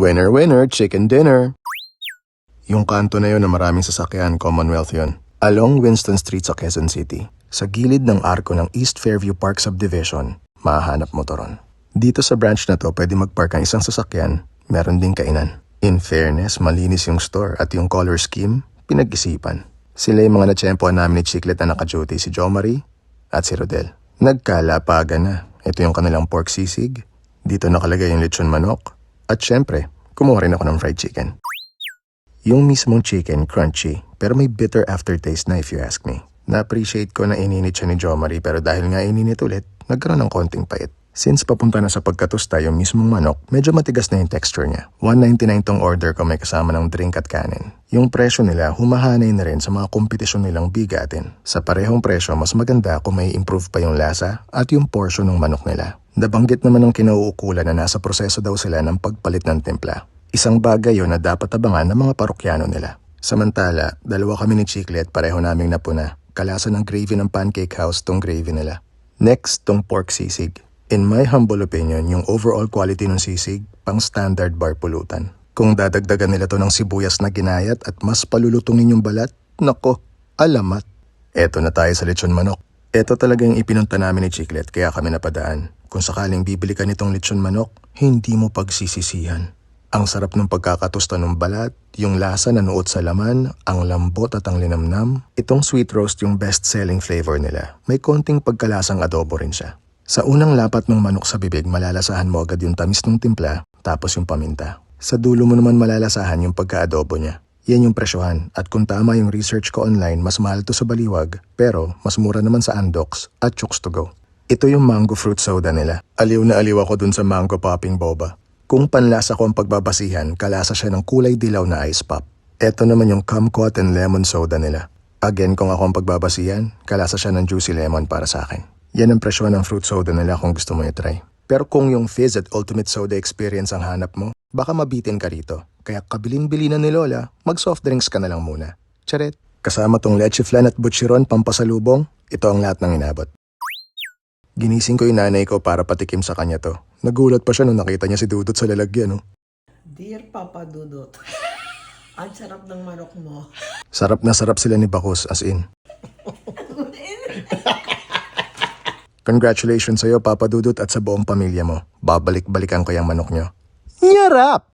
Winner, winner, chicken dinner. Yung kanto na yun na maraming sasakyan, Commonwealth yun. Along Winston Street sa Quezon City, sa gilid ng arko ng East Fairview Park Subdivision, mahahanap mo to ron. Dito sa branch na to, pwede mag-park ang isang sasakyan, meron ding kainan. In fairness, malinis yung store at yung color scheme, pinag-isipan. Sila yung mga natsyempoan namin ni Chiclet na naka-duty, si Jo Marie at si Rodel. Nagkalapagan na. Ito yung kanilang pork sisig. Dito nakalagay yung lechon manok. At syempre, kumuha rin ako ng fried chicken. Yung mismong chicken, crunchy, pero may bitter aftertaste na if you ask me. Na-appreciate ko na ininit siya ni Jo Marie pero dahil nga ininit ulit, nagkaroon ng konting pait. Since papunta na sa pagkatusta yung mismong manok, medyo matigas na yung texture niya. $1.99 tong order ko may kasama ng drink at kanin. Yung presyo nila humahanay na rin sa mga kompetisyon nilang bigatin. Sa parehong presyo, mas maganda kung may improve pa yung lasa at yung portion ng manok nila. Nabanggit naman ng kinauukulan na nasa proseso daw sila ng pagpalit ng timpla. Isang bagay yun na dapat abangan ng mga parokyano nila. Samantala, dalawa kami ni Chiclet pareho naming napuna. Kalasan ng gravy ng Pancake House tong gravy nila. Next, tong pork sisig. In my humble opinion, yung overall quality ng sisig, pang standard bar pulutan. Kung dadagdagan nila to ng sibuyas na ginayat at mas palulutungin yung balat, nako, alamat. Eto na tayo sa lechon manok. Eto talaga yung ipinunta namin ni Chiclet kaya kami napadaan. Kung sakaling bibili ka nitong lechon manok, hindi mo pagsisisihan. Ang sarap ng pagkakatusta ng balat, yung lasa na nuot sa laman, ang lambot at ang linamnam. Itong sweet roast yung best-selling flavor nila. May konting pagkalasang adobo rin siya. Sa unang lapat ng manok sa bibig, malalasahan mo agad yung tamis ng timpla, tapos yung paminta. Sa dulo mo naman malalasahan yung pagka-adobo niya. Yan yung presyohan. At kung tama yung research ko online, mas mahal to sa Baliwag, pero mas mura naman sa Andox at Chooks to Go. Ito yung mango fruit soda nila. Aliw na aliw ako dun sa mango popping boba. Kung panlasa ko ang pagbabasihan, kalasa siya ng kulay dilaw na ice pop. Ito naman yung kumquat and lemon soda nila. Again, kung ako ang pagbabasihan, kalasa siya ng juicy lemon para sa akin. Yan ang presyo ng fruit soda nila kung gusto mo i-try. Pero kung yung Fizz at Ultimate Soda Experience ang hanap mo, baka mabitin ka rito. Kaya kabilin-bili na ni Lola, mag-soft drinks ka na lang muna. Charet! Kasama tong leche flan at butchiron pampasalubong, ito ang lahat ng inabot. Ginising ko yung nanay ko para patikim sa kanya to. Nagulat pa siya nung nakita niya si Dudut sa lalagyan. Dear Papa Dudut, ang sarap ng manok mo. Sarap na sarap sila ni Bakus, as in. Congratulations sa'yo, Papa Dudut, at sa buong pamilya mo. Babalik-balikan ko yung manok nyo. Nyarap!